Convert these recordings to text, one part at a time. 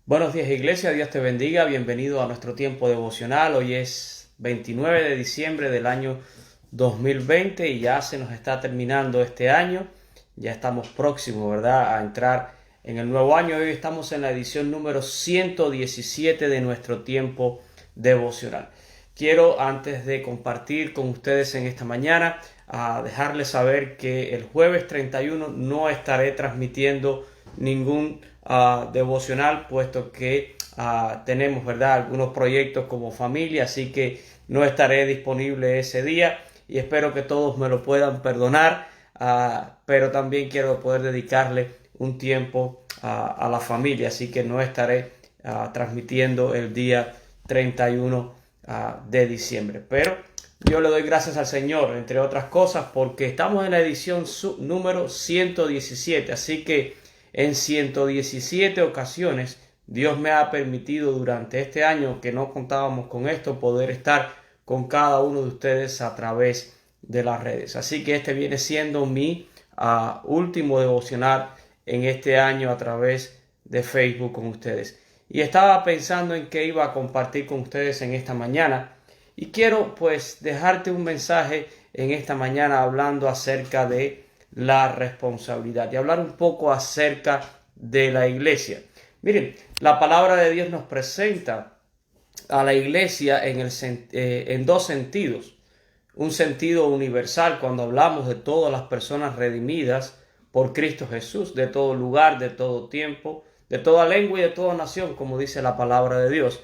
Buenos días, iglesia, Dios te bendiga, bienvenido a nuestro tiempo devocional. Hoy es 29 de diciembre del año 2020 y ya se nos está terminando este año. Ya estamos próximos, ¿verdad?, a entrar en el nuevo año. Hoy estamos en la edición número 117 de nuestro tiempo devocional. Quiero, antes de compartir con ustedes en esta mañana, dejarles saber que el jueves 31 no estaré transmitiendo ningún devocional, puesto que tenemos, ¿verdad?, algunos proyectos como familia, así que no estaré disponible ese día y espero que todos me lo puedan perdonar, pero también quiero poder dedicarle un tiempo a la familia, así que no estaré transmitiendo el día 31 de diciembre. Pero yo le doy gracias al Señor, entre otras cosas, porque estamos en la edición número 117, así que en 117 ocasiones Dios me ha permitido durante este año, que no contábamos con esto, poder estar con cada uno de ustedes a través de las redes. Así que este viene siendo mi último devocional en este año a través de Facebook con ustedes. Y estaba pensando en qué iba a compartir con ustedes en esta mañana. Y quiero pues dejarte un mensaje en esta mañana hablando acerca de la responsabilidad y hablar un poco acerca de la iglesia. Miren, la palabra de Dios nos presenta a la iglesia en dos sentidos. Un sentido universal cuando hablamos de todas las personas redimidas por Cristo Jesús, de todo lugar, de todo tiempo, de toda lengua y de toda nación, como dice la palabra de Dios.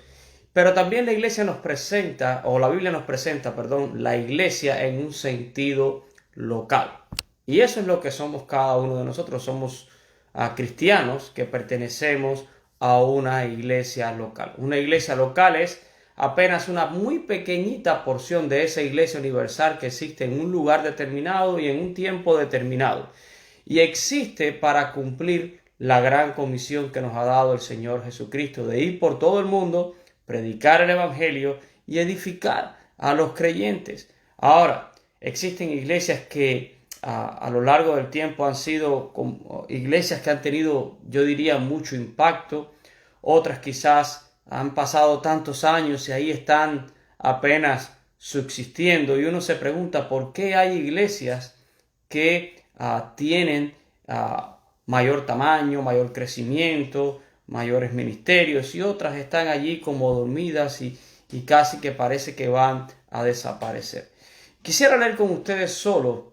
Pero también la iglesia nos presenta, o la Biblia nos presenta, perdón, la iglesia en un sentido local. Y eso es lo que somos cada uno de nosotros. Somos cristianos que pertenecemos a una iglesia local. Una iglesia local es apenas una muy pequeñita porción de esa iglesia universal que existe en un lugar determinado y en un tiempo determinado. Y existe para cumplir la gran comisión que nos ha dado el Señor Jesucristo de ir por todo el mundo, predicar el evangelio y edificar a los creyentes. Ahora, existen iglesias que a lo largo del tiempo han sido iglesias que han tenido, yo diría, mucho impacto. Otras quizás han pasado tantos años y ahí están apenas subsistiendo. Y uno se pregunta por qué hay iglesias que tienen mayor tamaño, mayor crecimiento, mayores ministerios, y otras están allí como dormidas y casi que parece que van a desaparecer. Quisiera leer con ustedes solo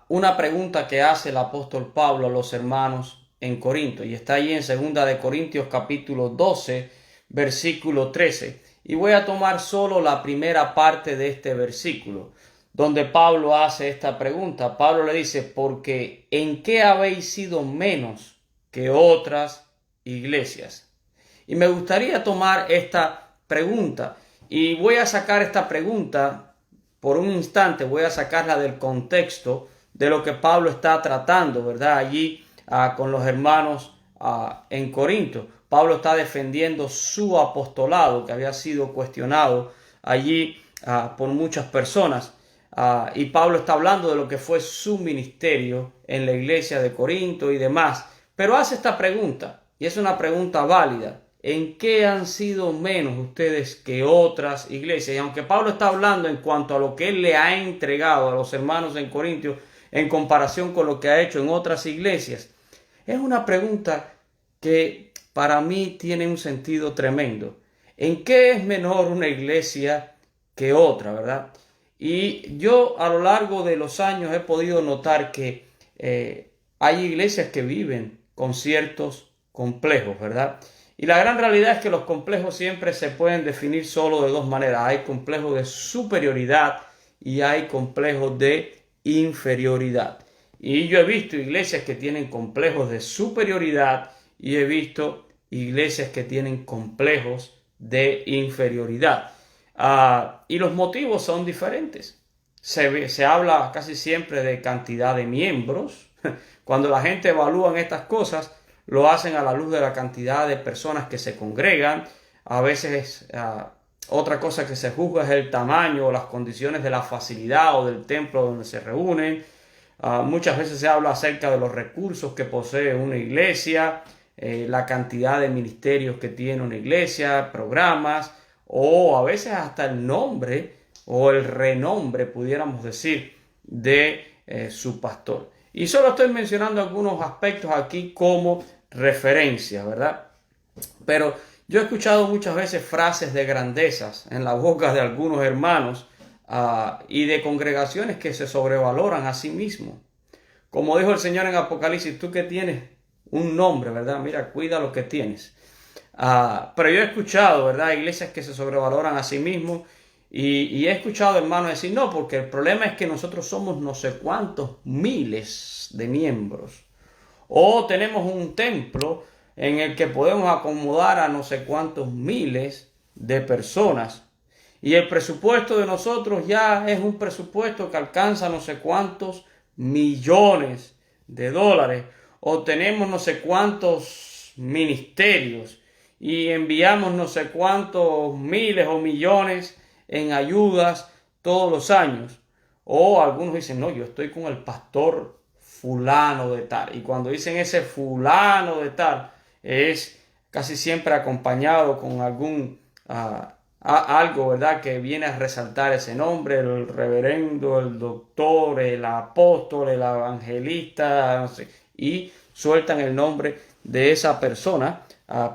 una pregunta que hace el apóstol Pablo a los hermanos en Corinto, y está allí en 2 de Corintios capítulo 12, versículo 13, y voy a tomar solo la primera parte de este versículo, donde Pablo hace esta pregunta. Pablo le dice: porque ¿en qué habéis sido menos que otras iglesias? Y me gustaría tomar esta pregunta, y voy a sacar esta pregunta por un instante, voy a sacarla del contexto de lo que Pablo está tratando, ¿verdad?, allí con los hermanos en Corinto. Pablo está defendiendo su apostolado, que había sido cuestionado allí por muchas personas. Y Pablo está hablando de lo que fue su ministerio en la iglesia de Corinto y demás. Pero hace esta pregunta, y es una pregunta válida: ¿en qué han sido menos ustedes que otras iglesias? Y aunque Pablo está hablando en cuanto a lo que él le ha entregado a los hermanos en Corintios en comparación con lo que ha hecho en otras iglesias, es una pregunta que para mí tiene un sentido tremendo. ¿En qué es menor una iglesia que otra, verdad? Y yo a lo largo de los años he podido notar que hay iglesias que viven con ciertos complejos, ¿verdad? Y la gran realidad es que los complejos siempre se pueden definir solo de dos maneras. Hay complejos de superioridad y hay complejos de inferioridad. Y yo he visto iglesias que tienen complejos de superioridad y he visto iglesias que tienen complejos de inferioridad. Y los motivos son diferentes. Se habla casi siempre de cantidad de miembros. Cuando la gente evalúa estas cosas, lo hacen a la luz de la cantidad de personas que se congregan. A veces otra cosa que se juzga es el tamaño o las condiciones de la facilidad o del templo donde se reúnen. Muchas veces se habla acerca de los recursos que posee una iglesia. la cantidad de ministerios que tiene una iglesia, programas, o a veces hasta el nombre o el renombre, pudiéramos decir, de su pastor. Y solo estoy mencionando algunos aspectos aquí como referencia, ¿verdad? Pero yo he escuchado muchas veces frases de grandezas en la boca de algunos hermanos y de congregaciones que se sobrevaloran a sí mismos. Como dijo el Señor en Apocalipsis, tú que tienes un nombre, ¿verdad? Mira, cuida lo que tienes. Pero yo he escuchado, ¿verdad? Iglesias que se sobrevaloran a sí mismos y he escuchado hermanos decir, no, porque el problema es que nosotros somos no sé cuántos miles de miembros. O tenemos un templo en el que podemos acomodar a no sé cuántos miles de personas. Y el presupuesto de nosotros ya es un presupuesto que alcanza no sé cuántos millones de dólares. O tenemos no sé cuántos ministerios y enviamos no sé cuántos miles o millones en ayudas todos los años. O algunos dicen, no, yo estoy con el pastor fulano de tal. Y cuando dicen ese fulano de tal, es casi siempre acompañado con algo, ¿verdad? Que viene a resaltar ese nombre, el reverendo, el doctor, el apóstol, el evangelista, no sé, y sueltan el nombre de esa persona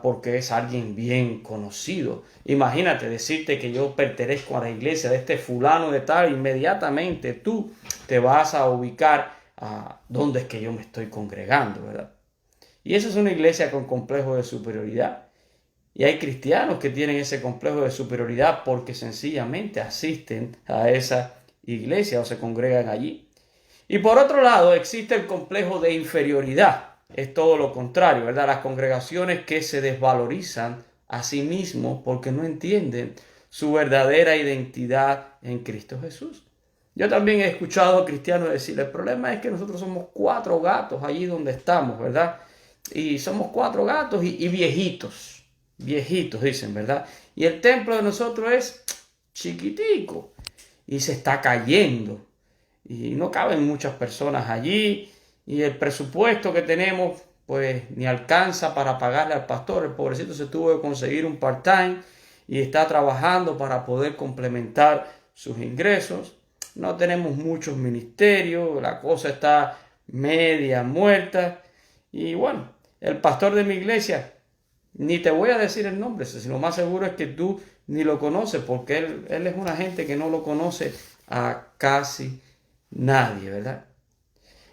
porque es alguien bien conocido. Imagínate decirte que yo pertenezco a la iglesia de este fulano de tal, inmediatamente tú te vas a ubicar a dónde es que yo me estoy congregando, ¿verdad? Y esa es una iglesia con complejo de superioridad. Y hay cristianos que tienen ese complejo de superioridad porque sencillamente asisten a esa iglesia o se congregan allí. Y por otro lado existe el complejo de inferioridad. Es todo lo contrario, ¿verdad? Las congregaciones que se desvalorizan a sí mismos porque no entienden su verdadera identidad en Cristo Jesús. Yo también he escuchado a cristianos decir, el problema es que nosotros somos 4 gatos allí donde estamos, ¿verdad? Y somos 4 gatos y viejitos, viejitos dicen, ¿verdad? Y el templo de nosotros es chiquitico y se está cayendo y no caben muchas personas allí y el presupuesto que tenemos pues ni alcanza para pagarle al pastor. El pobrecito se tuvo que conseguir un part-time y está trabajando para poder complementar sus ingresos. No tenemos muchos ministerios, la cosa está media muerta y bueno, el pastor de mi iglesia, ni te voy a decir el nombre, sino lo más seguro es que tú ni lo conoces porque él es una gente que no lo conoce a casi nadie, ¿verdad?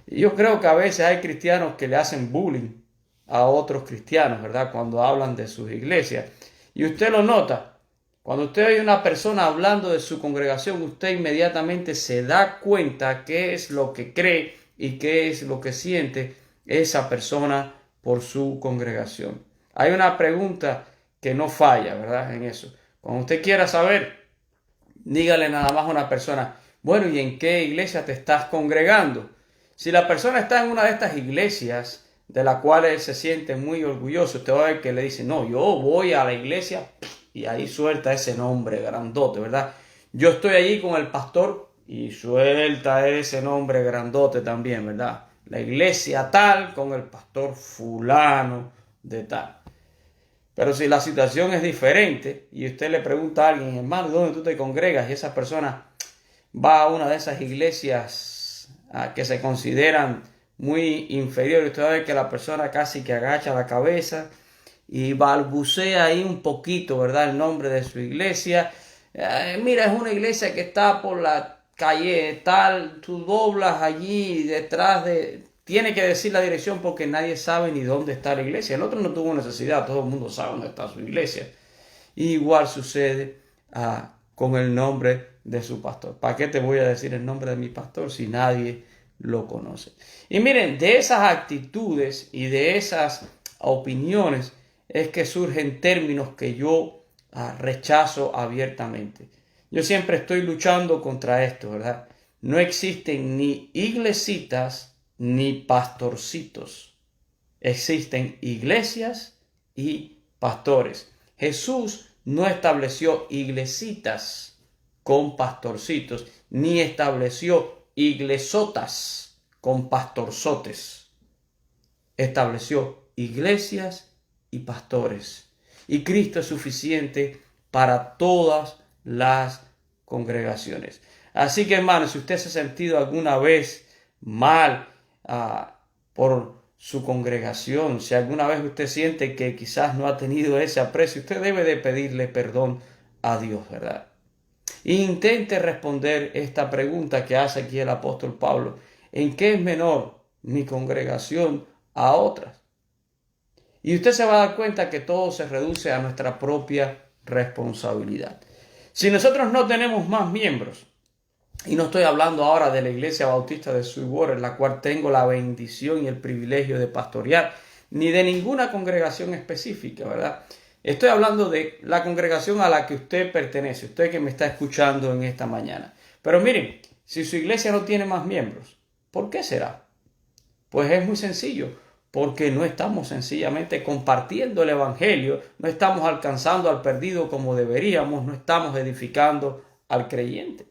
Y yo creo que a veces hay cristianos que le hacen bullying a otros cristianos, ¿verdad? Cuando hablan de sus iglesias. Y usted lo nota. Cuando usted oye a una persona hablando de su congregación, usted inmediatamente se da cuenta qué es lo que cree y qué es lo que siente esa persona por su congregación. Hay una pregunta que no falla, ¿verdad? En eso. Cuando usted quiera saber, dígale nada más a una persona, bueno, ¿y en qué iglesia te estás congregando? Si la persona está en una de estas iglesias de la cual él se siente muy orgulloso, usted va a ver que le dice, no, yo voy a la iglesia y ahí suelta ese nombre grandote, ¿verdad? Yo estoy allí con el pastor y suelta ese nombre grandote también, ¿verdad? La iglesia tal con el pastor fulano de tal. Pero si la situación es diferente y usted le pregunta a alguien, hermano, ¿dónde tú te congregas? Y esa persona va a una de esas iglesias que se consideran muy inferiores. Usted va a ver que la persona casi que agacha la cabeza y balbucea ahí un poquito, ¿verdad? El nombre de su iglesia. Mira, es una iglesia que está por la calle tal, tú doblas allí detrás de... Tiene que decir la dirección porque nadie sabe ni dónde está la iglesia. El otro no tuvo necesidad, todo el mundo sabe dónde está su iglesia. Igual sucede con el nombre de su pastor. ¿Para qué te voy a decir el nombre de mi pastor si nadie lo conoce? Y miren, de esas actitudes y de esas opiniones es que surgen términos que yo rechazo abiertamente. Yo siempre estoy luchando contra esto, ¿verdad? No existen ni iglesitas ni pastorcitos. Existen iglesias y pastores. Jesús no estableció iglesitas con pastorcitos, ni estableció iglesotas con pastorzotes. Estableció iglesias y pastores. Y Cristo es suficiente para todas las congregaciones. Así que, hermanos, si usted se ha sentido alguna vez mal por su congregación, si alguna vez usted siente que quizás no ha tenido ese aprecio, usted debe de pedirle perdón a Dios, ¿verdad? Intente responder esta pregunta que hace aquí el apóstol Pablo. ¿En qué es menor mi congregación a otras? Y usted se va a dar cuenta que todo se reduce a nuestra propia responsabilidad. Si nosotros no tenemos más miembros, y no estoy hablando ahora de la Iglesia Bautista de Sweetwater, la cual tengo la bendición y el privilegio de pastorear, ni de ninguna congregación específica, ¿verdad? Estoy hablando de la congregación a la que usted pertenece, usted que me está escuchando en esta mañana. Pero miren, si su iglesia no tiene más miembros, ¿por qué será? Pues es muy sencillo, porque no estamos sencillamente compartiendo el evangelio, no estamos alcanzando al perdido como deberíamos, no estamos edificando al creyente.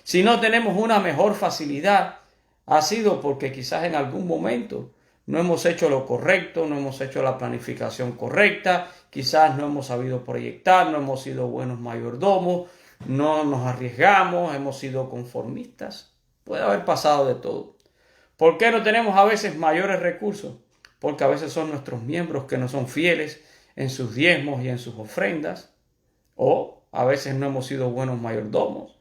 Si no tenemos una mejor facilidad, ha sido porque quizás en algún momento no hemos hecho lo correcto, no hemos hecho la planificación correcta, quizás no hemos sabido proyectar, no hemos sido buenos mayordomos, no nos arriesgamos, hemos sido conformistas. Puede haber pasado de todo. ¿Por qué no tenemos a veces mayores recursos? Porque a veces son nuestros miembros que no son fieles en sus diezmos y en sus ofrendas. O a veces no hemos sido buenos mayordomos.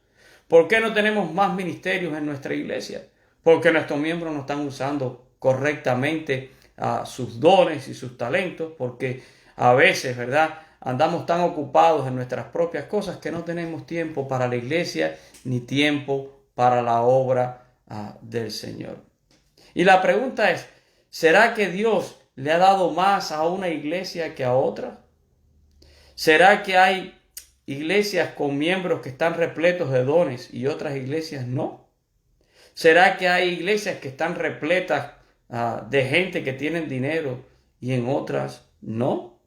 ¿Por qué no tenemos más ministerios en nuestra iglesia? Porque nuestros miembros no están usando correctamente sus dones y sus talentos, porque a veces, ¿verdad?, andamos tan ocupados en nuestras propias cosas que no tenemos tiempo para la iglesia ni tiempo para la obra del Señor. Y la pregunta es, ¿será que Dios le ha dado más a una iglesia que a otra? ¿Será que hay iglesias con miembros que están repletos de dones y otras iglesias no? ¿Será que hay iglesias que están repletas de gente que tienen dinero y en otras no?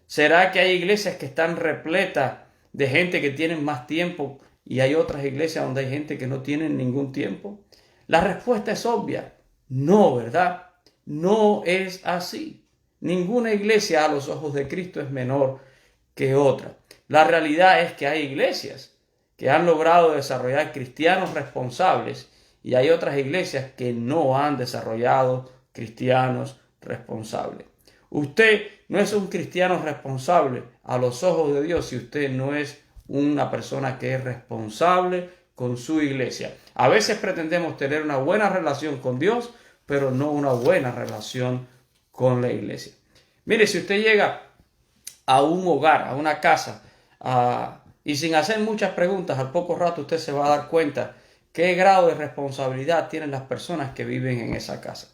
¿Será que hay iglesias que están repletas de gente que tienen más tiempo y hay otras iglesias donde hay gente que no tiene ningún tiempo? La respuesta es obvia. No, ¿verdad? No es así. Ninguna iglesia a los ojos de Cristo es menor que otra. La realidad es que hay iglesias que han logrado desarrollar cristianos responsables y hay otras iglesias que no han desarrollado cristianos responsables. Usted no es un cristiano responsable a los ojos de Dios si usted no es una persona que es responsable con su iglesia. A veces pretendemos tener una buena relación con Dios, pero no una buena relación con la iglesia. Mire, si usted llega a un hogar, a una casa, y sin hacer muchas preguntas, al poco rato usted se va a dar cuenta qué grado de responsabilidad tienen las personas que viven en esa casa.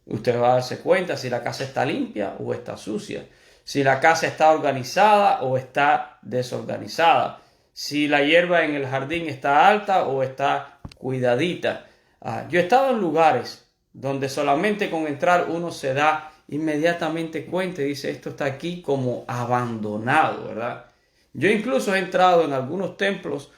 Usted va a darse cuenta si la casa está limpia o está sucia, si la casa está organizada o está desorganizada, si la hierba en el jardín está alta o está cuidadita. Yo he estado en lugares donde solamente con entrar uno se da inmediatamente cuenta y dice, esto está aquí como abandonado, ¿verdad? Yo incluso he entrado en algunos templos,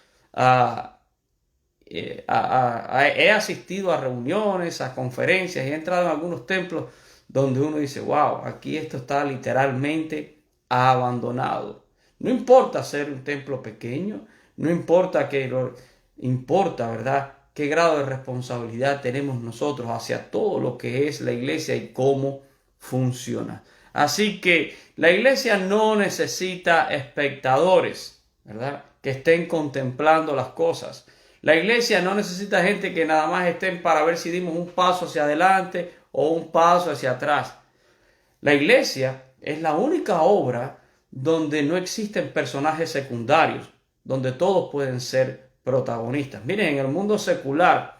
he asistido a reuniones, a conferencias, y he entrado en algunos templos donde uno dice, wow, aquí esto está literalmente abandonado. No importa ser un templo pequeño, no importa importa, ¿verdad?, qué grado de responsabilidad tenemos nosotros hacia todo lo que es la iglesia y cómo funciona. Así que la iglesia no necesita espectadores, ¿verdad?, que estén contemplando las cosas. La iglesia no necesita gente que nada más estén para ver si dimos un paso hacia adelante o un paso hacia atrás. La iglesia es la única obra donde no existen personajes secundarios, donde todos pueden ser protagonistas. Miren, en el mundo secular,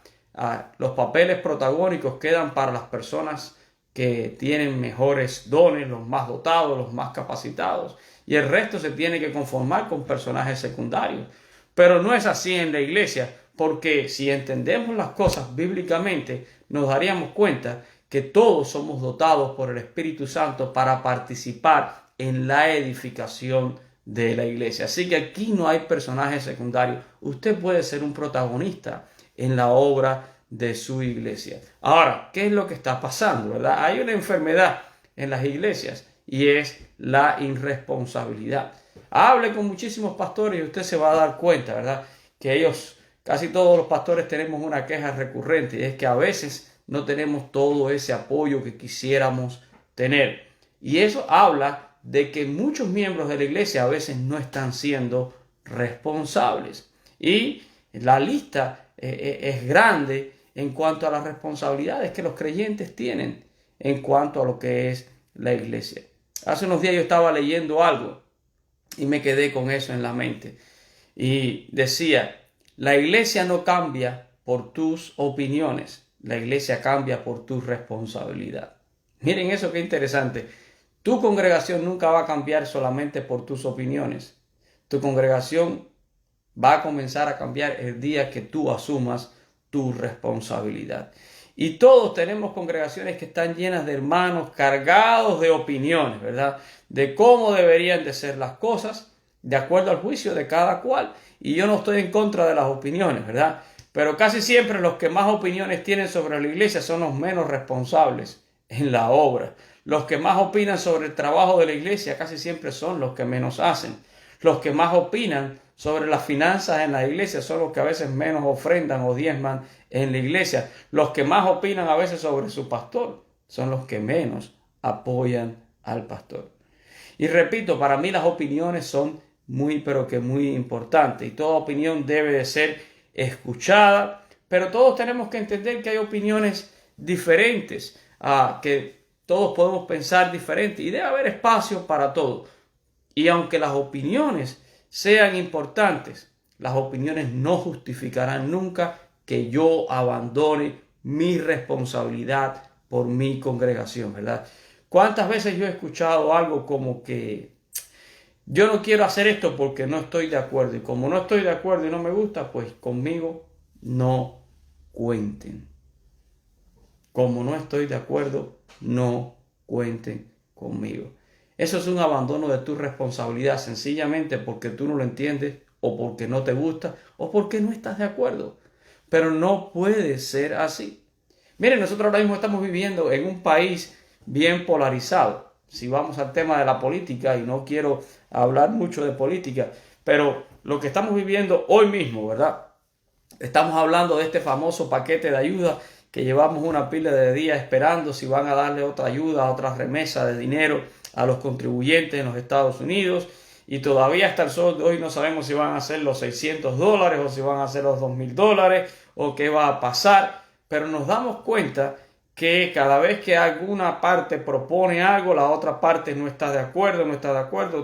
los papeles protagónicos quedan para las personas que tienen mejores dones, los más dotados, los más capacitados, y el resto se tiene que conformar con personajes secundarios. Pero no es así en la iglesia, porque si entendemos las cosas bíblicamente, nos daríamos cuenta que todos somos dotados por el Espíritu Santo para participar en la edificación de la iglesia. Así que aquí no hay personajes secundarios. Usted puede ser un protagonista en la obra de su iglesia. Ahora, ¿qué es lo que está pasando, verdad? Hay una enfermedad en las iglesias, y es la irresponsabilidad. Hable con muchísimos pastores y usted se va a dar cuenta, ¿verdad? Que ellos, casi todos los pastores tenemos una queja recurrente, y es que a veces no tenemos todo ese apoyo que quisiéramos tener. Y eso habla de que muchos miembros de la iglesia a veces no están siendo responsables. Y la lista es grande en cuanto a las responsabilidades que los creyentes tienen en cuanto a lo que es la iglesia. Hace unos días yo estaba leyendo algo y me quedé con eso en la mente. Y decía, la iglesia no cambia por tus opiniones, la iglesia cambia por tu responsabilidad. Miren eso, qué interesante. Tu congregación nunca va a cambiar solamente por tus opiniones. Tu congregación va a comenzar a cambiar el día que tú asumas tu responsabilidad. Y todos tenemos congregaciones que están llenas de hermanos cargados de opiniones, ¿verdad? De cómo deberían de ser las cosas, de acuerdo al juicio de cada cual. Y yo no estoy en contra de las opiniones, ¿verdad? Pero casi siempre los que más opiniones tienen sobre la iglesia son los menos responsables en la obra. Los que más opinan sobre el trabajo de la iglesia casi siempre son los que menos hacen. Los que más opinan sobre las finanzas en la iglesia son los que a veces menos ofrendan o diezman en la iglesia. Los que más opinan a veces sobre su pastor son los que menos apoyan al pastor. Y repito, para mí las opiniones son muy, pero que muy importantes. Y toda opinión debe de ser escuchada. Pero todos tenemos que entender que hay opiniones diferentes, que todos podemos pensar diferente. Y debe haber espacio para todo. Y aunque las opiniones sean importantes, las opiniones no justificarán nunca que yo abandone mi responsabilidad por mi congregación, ¿verdad? ¿Cuántas veces yo he escuchado algo como que yo no quiero hacer esto porque no estoy de acuerdo? Y como no estoy de acuerdo y no me gusta, pues conmigo no cuenten. Como no estoy de acuerdo, no cuenten conmigo. Eso es un abandono de tu responsabilidad, sencillamente porque tú no lo entiendes, o porque no te gusta, o porque no estás de acuerdo. Pero no puede ser así. Miren, nosotros ahora mismo estamos viviendo en un país bien polarizado. Si vamos al tema de la política, y no quiero hablar mucho de política, pero lo que estamos viviendo hoy mismo, ¿verdad? Estamos hablando de este famoso paquete de ayuda que llevamos una pila de días esperando si van a darle otra ayuda, otra remesa de dinero a los contribuyentes en los Estados Unidos, y todavía hasta el sol de hoy no sabemos si van a ser los $600 o si van a ser los $2,000 o qué va a pasar, pero nos damos cuenta que cada vez que alguna parte propone algo, la otra parte no está de acuerdo,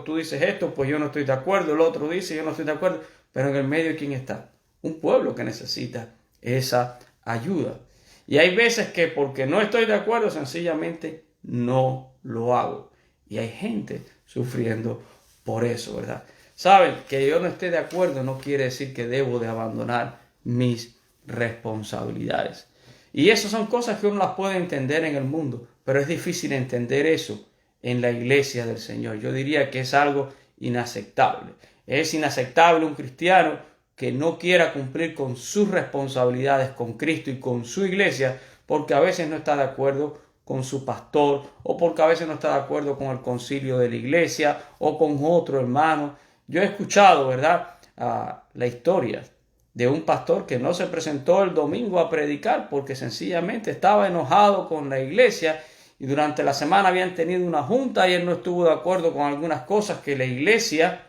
tú dices esto, pues yo no estoy de acuerdo, el otro dice yo no estoy de acuerdo, pero en el medio ¿quién está? Un pueblo que necesita esa ayuda. Y hay veces que porque no estoy de acuerdo, sencillamente no lo hago. Y hay gente sufriendo por eso, ¿verdad? Saben, que yo no esté de acuerdo no quiere decir que debo de abandonar mis responsabilidades. Y esas son cosas que uno las puede entender en el mundo, pero es difícil entender eso en la iglesia del Señor. Yo diría que es algo inaceptable. Es inaceptable un cristiano que no quiera cumplir con sus responsabilidades con Cristo y con su iglesia, porque a veces no está de acuerdo con su pastor, o porque a veces no está de acuerdo con el concilio de la iglesia o con otro hermano. Yo he escuchado, ¿verdad?, la historia de un pastor que no se presentó el domingo a predicar porque sencillamente estaba enojado con la iglesia, y durante la semana habían tenido una junta y él no estuvo de acuerdo con algunas cosas que la iglesia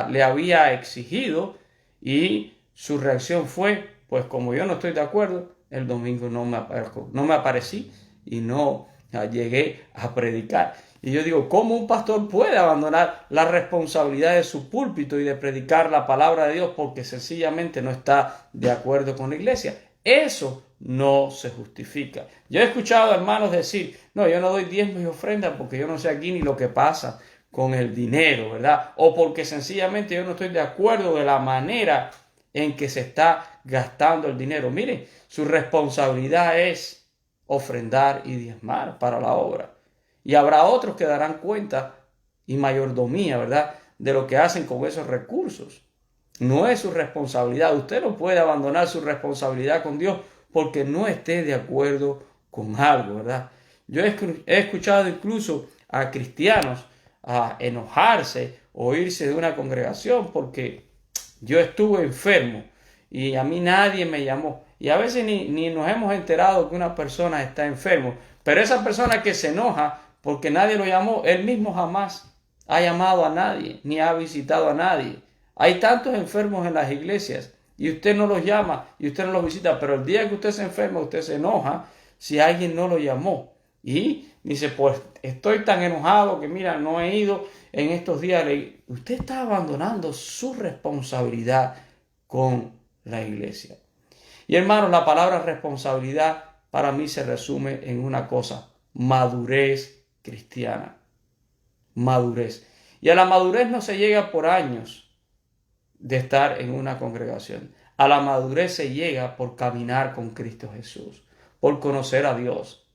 le había exigido, y su reacción fue, pues como yo no estoy de acuerdo, el domingo no me aparecí y no llegué a predicar. Y yo digo, ¿cómo un pastor puede abandonar la responsabilidad de su púlpito y de predicar la palabra de Dios porque sencillamente no está de acuerdo con la iglesia? Eso no se justifica. Yo he escuchado hermanos decir, no, yo no doy diezmos y ofrendas porque yo no sé aquí ni lo que pasa con el dinero, ¿verdad? O porque sencillamente yo no estoy de acuerdo de la manera en que se está gastando el dinero. Miren, su responsabilidad es ofrendar y diezmar para la obra. Y habrá otros que darán cuenta y mayordomía, ¿verdad?, de lo que hacen con esos recursos. No es su responsabilidad. Usted no puede abandonar su responsabilidad con Dios porque no esté de acuerdo con algo, ¿verdad? Yo he escuchado incluso a cristianos a enojarse o irse de una congregación porque yo estuve enfermo y a mí nadie me llamó. Y a veces ni nos hemos enterado que una persona está enfermo. Pero esa persona que se enoja porque nadie lo llamó, él mismo jamás ha llamado a nadie, ni ha visitado a nadie. Hay tantos enfermos en las iglesias y usted no los llama y usted no los visita, pero el día que usted se enferma, usted se enoja si alguien no lo llamó. Y dice, pues estoy tan enojado que mira, no he ido en estos días. Usted está abandonando su responsabilidad con la iglesia. Y hermanos, la palabra responsabilidad para mí se resume en una cosa: madurez cristiana. Madurez. Y a la madurez no se llega por años de estar en una congregación. A la madurez se llega por caminar con Cristo Jesús, por conocer a Dios,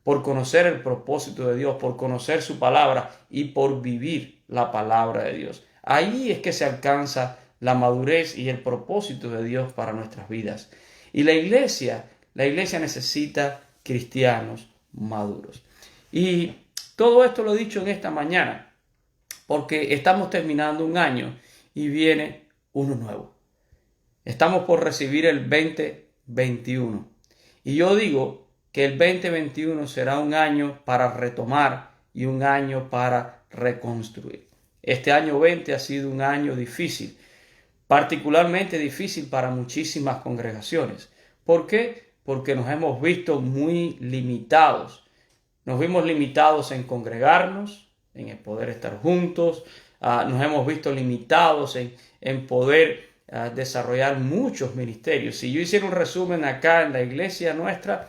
por conocer el propósito de Dios, por conocer su palabra y por vivir la palabra de Dios. Ahí es que se alcanza la madurez y el propósito de Dios para nuestras vidas. Y la iglesia necesita cristianos maduros. Y todo esto lo he dicho en esta mañana porque estamos terminando un año y viene uno nuevo. Estamos por recibir el 2021. Y yo digo que el 2021 será un año para retomar y un año para reconstruir. Este año 20 ha sido un año difícil, particularmente difícil para muchísimas congregaciones. ¿Por qué? Porque nos hemos visto muy limitados. Nos vimos limitados en congregarnos, en el poder estar juntos. Nos hemos visto limitados en poder desarrollar muchos ministerios. Si yo hiciera un resumen acá en la iglesia nuestra,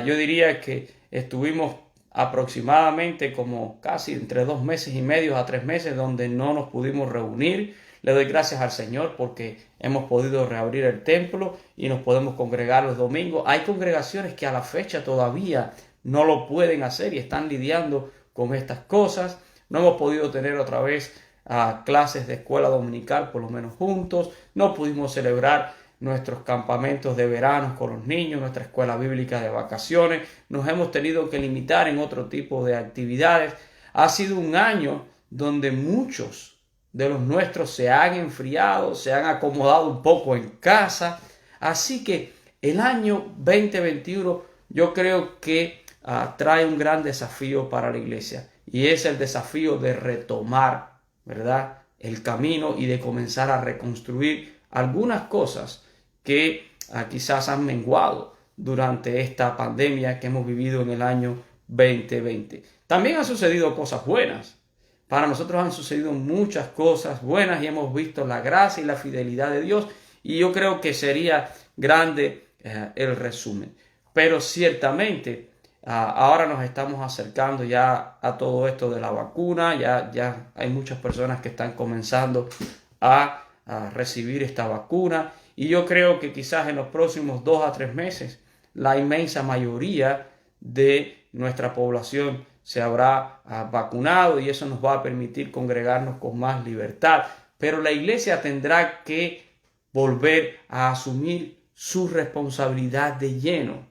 yo diría que estuvimos aproximadamente como casi entre 2 meses y medio a 3 meses donde no nos pudimos reunir. Le doy gracias al Señor porque hemos podido reabrir el templo y nos podemos congregar los domingos. Hay congregaciones que a la fecha todavía no lo pueden hacer y están lidiando con estas cosas. No hemos podido tener otra vez clases de escuela dominical, por lo menos juntos. No pudimos celebrar nuestros campamentos de verano con los niños, nuestra escuela bíblica de vacaciones. Nos hemos tenido que limitar en otro tipo de actividades. Ha sido un año donde muchos de los nuestros se han enfriado, se han acomodado un poco en casa. Así que el año 2021 yo creo que trae un gran desafío para la iglesia y es el desafío de retomar, ¿verdad?, el camino y de comenzar a reconstruir algunas cosas que quizás han menguado durante esta pandemia que hemos vivido en el año 2020. También han sucedido cosas buenas. Para nosotros han sucedido muchas cosas buenas y hemos visto la gracia y la fidelidad de Dios, y yo creo que sería grande el resumen. Pero ciertamente ahora nos estamos acercando ya a todo esto de la vacuna. Ya hay muchas personas que están comenzando a recibir esta vacuna, y yo creo que quizás en los próximos 2 a 3 meses la inmensa mayoría de nuestra población se habrá vacunado, y eso nos va a permitir congregarnos con más libertad. Pero la iglesia tendrá que volver a asumir su responsabilidad de lleno,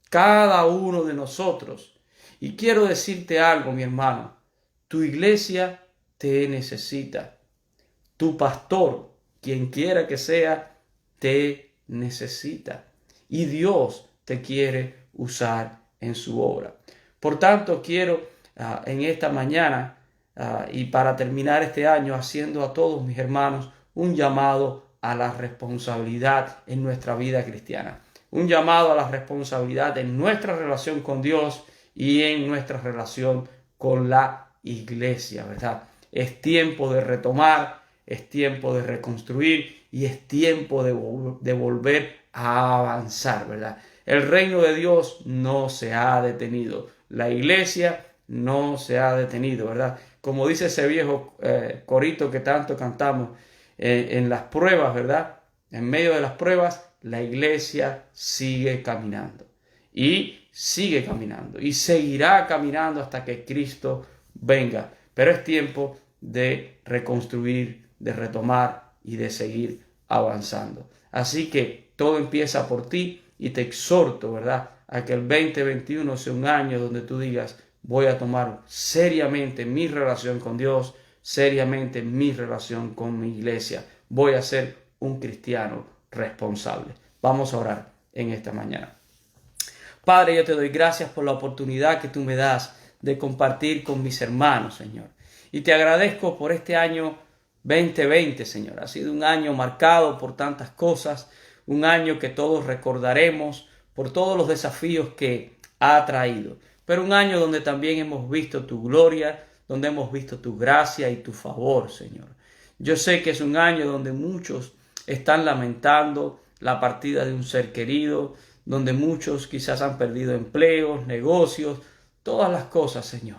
cada uno de nosotros. Y quiero decirte algo, mi hermano: tu iglesia te necesita. Tu pastor, quien quiera que sea, te necesita. Y Dios te quiere usar en su obra. Por tanto, quiero en esta mañana y para terminar este año haciendo a todos mis hermanos un llamado a la responsabilidad en nuestra vida cristiana. Un llamado a la responsabilidad en nuestra relación con Dios y en nuestra relación con la iglesia, ¿verdad? Es tiempo de retomar, es tiempo de reconstruir y es tiempo de volver a avanzar, ¿verdad? El reino de Dios no se ha detenido. La iglesia no se ha detenido, ¿verdad? Como dice ese viejo corito que tanto cantamos, en las pruebas, ¿verdad? En medio de las pruebas, la iglesia sigue caminando. Y sigue caminando. Y seguirá caminando hasta que Cristo venga. Pero es tiempo de reconstruir, de retomar y de seguir avanzando. Así que todo empieza por ti y te exhorto, ¿verdad?, a que el 2021 sea un año donde tú digas, voy a tomar seriamente mi relación con Dios, seriamente mi relación con mi iglesia. Voy a ser un cristiano responsable. Vamos a orar en esta mañana. Padre, yo te doy gracias por la oportunidad que tú me das de compartir con mis hermanos, Señor. Y te agradezco por este año 2020, Señor. Ha sido un año marcado por tantas cosas, un año que todos recordaremos por todos los desafíos que ha traído. Pero un año donde también hemos visto tu gloria, donde hemos visto tu gracia y tu favor, Señor. Yo sé que es un año donde muchos están lamentando la partida de un ser querido, donde muchos quizás han perdido empleos, negocios, todas las cosas, Señor.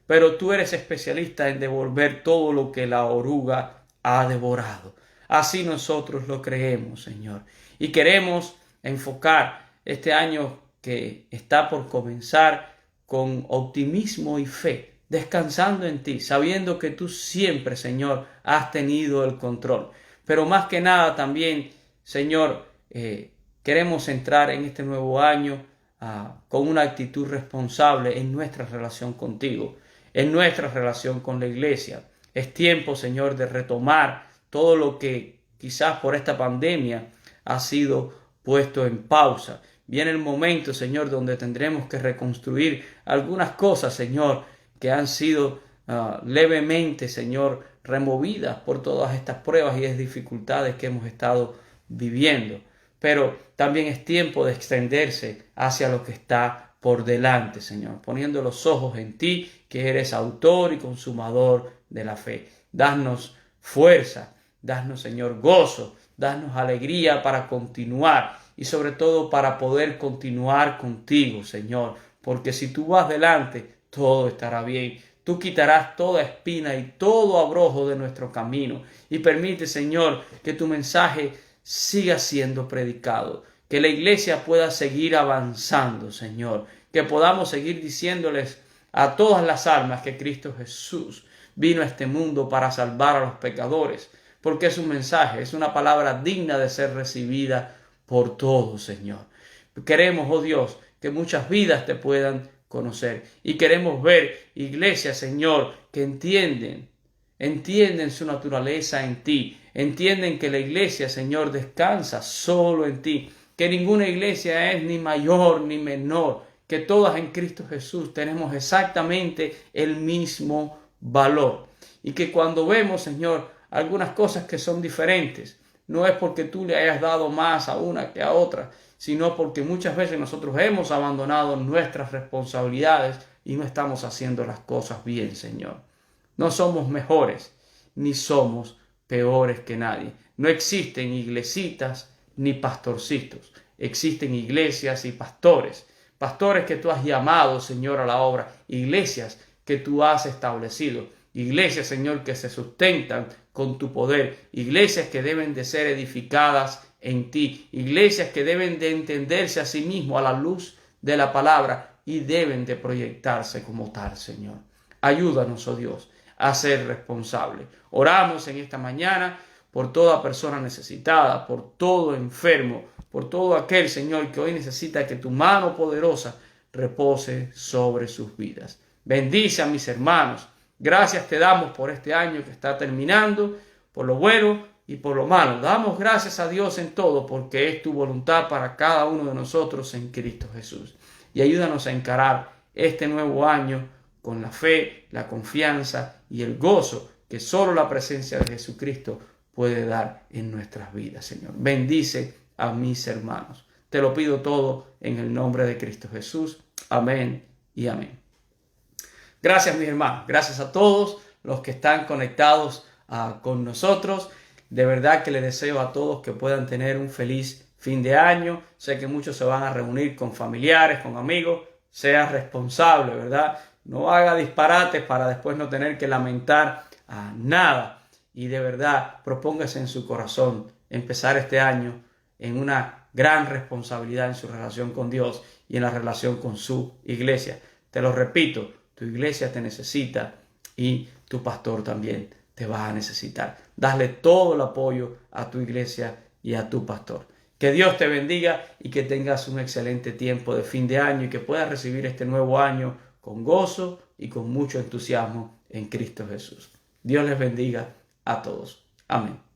Pero tú eres especialista en devolver todo lo que la oruga ha devorado. Así nosotros lo creemos, Señor. Y queremos enfocar este año que está por comenzar con optimismo y fe, descansando en ti, sabiendo que tú siempre, Señor, has tenido el control. Pero más que nada también, Señor, queremos entrar en este nuevo año con una actitud responsable en nuestra relación contigo, en nuestra relación con la iglesia. Es tiempo, Señor, de retomar todo lo que quizás por esta pandemia ha sido puesto en pausa. Viene el momento, Señor, donde tendremos que reconstruir algunas cosas, Señor, que han sido levemente, Señor, removidas por todas estas pruebas y dificultades que hemos estado viviendo. Pero también es tiempo de extenderse hacia lo que está por delante, Señor, poniendo los ojos en ti, que eres autor y consumador de la fe. Danos fuerza, danos, Señor, gozo, danos alegría para continuar y sobre todo para poder continuar contigo, Señor, porque si tú vas delante, todo estará bien. Tú quitarás toda espina y todo abrojo de nuestro camino y permite, Señor, que tu mensaje siga siendo predicado, que la iglesia pueda seguir avanzando, Señor, que podamos seguir diciéndoles a todas las almas que Cristo Jesús vino a este mundo para salvar a los pecadores, porque es un mensaje, es una palabra digna de ser recibida por todos, Señor. Queremos, oh Dios, que muchas vidas te puedan conocer y queremos ver iglesias, Señor, que entienden su naturaleza en ti, entienden que la iglesia, Señor, descansa solo en ti, que ninguna iglesia es ni mayor ni menor, que todas en Cristo Jesús tenemos exactamente el mismo valor y que cuando vemos, Señor, algunas cosas que son diferentes, no es porque tú le hayas dado más a una que a otra, sino porque muchas veces nosotros hemos abandonado nuestras responsabilidades y no estamos haciendo las cosas bien, Señor. No somos mejores, ni somos peores que nadie. No existen iglesitas ni pastorcitos. Existen iglesias y pastores. Pastores que tú has llamado, Señor, a la obra. Iglesias que tú has establecido. Iglesias, Señor, que se sustentan con tu poder. Iglesias que deben de ser edificadas en ti. Iglesias que deben de entenderse a sí mismos a la luz de la palabra y deben de proyectarse como tal, Señor. Ayúdanos, oh Dios, a ser responsables. Oramos en esta mañana por toda persona necesitada, por todo enfermo, por todo aquel, Señor, que hoy necesita que tu mano poderosa repose sobre sus vidas. Bendice a mis hermanos. Gracias te damos por este año que está terminando, por lo bueno y por lo malo. Damos gracias a Dios en todo porque es tu voluntad para cada uno de nosotros en Cristo Jesús. Y ayúdanos a encarar este nuevo año con la fe, la confianza y el gozo que solo la presencia de Jesucristo puede dar en nuestras vidas, Señor. Bendice a mis hermanos. Te lo pido todo en el nombre de Cristo Jesús. Amén y amén. Gracias, mis hermanos. Gracias a todos los que están conectados con nosotros. De verdad que les deseo a todos que puedan tener un feliz fin de año. Sé que muchos se van a reunir con familiares, con amigos. Sea responsable, ¿verdad? No haga disparates para después no tener que lamentar nada. Y de verdad, propóngase en su corazón empezar este año en una gran responsabilidad en su relación con Dios y en la relación con su iglesia. Te lo repito, tu iglesia te necesita y tu pastor también te va a necesitar. Dale todo el apoyo a tu iglesia y a tu pastor. Que Dios te bendiga y que tengas un excelente tiempo de fin de año y que puedas recibir este nuevo año con gozo y con mucho entusiasmo en Cristo Jesús. Dios les bendiga a todos. Amén.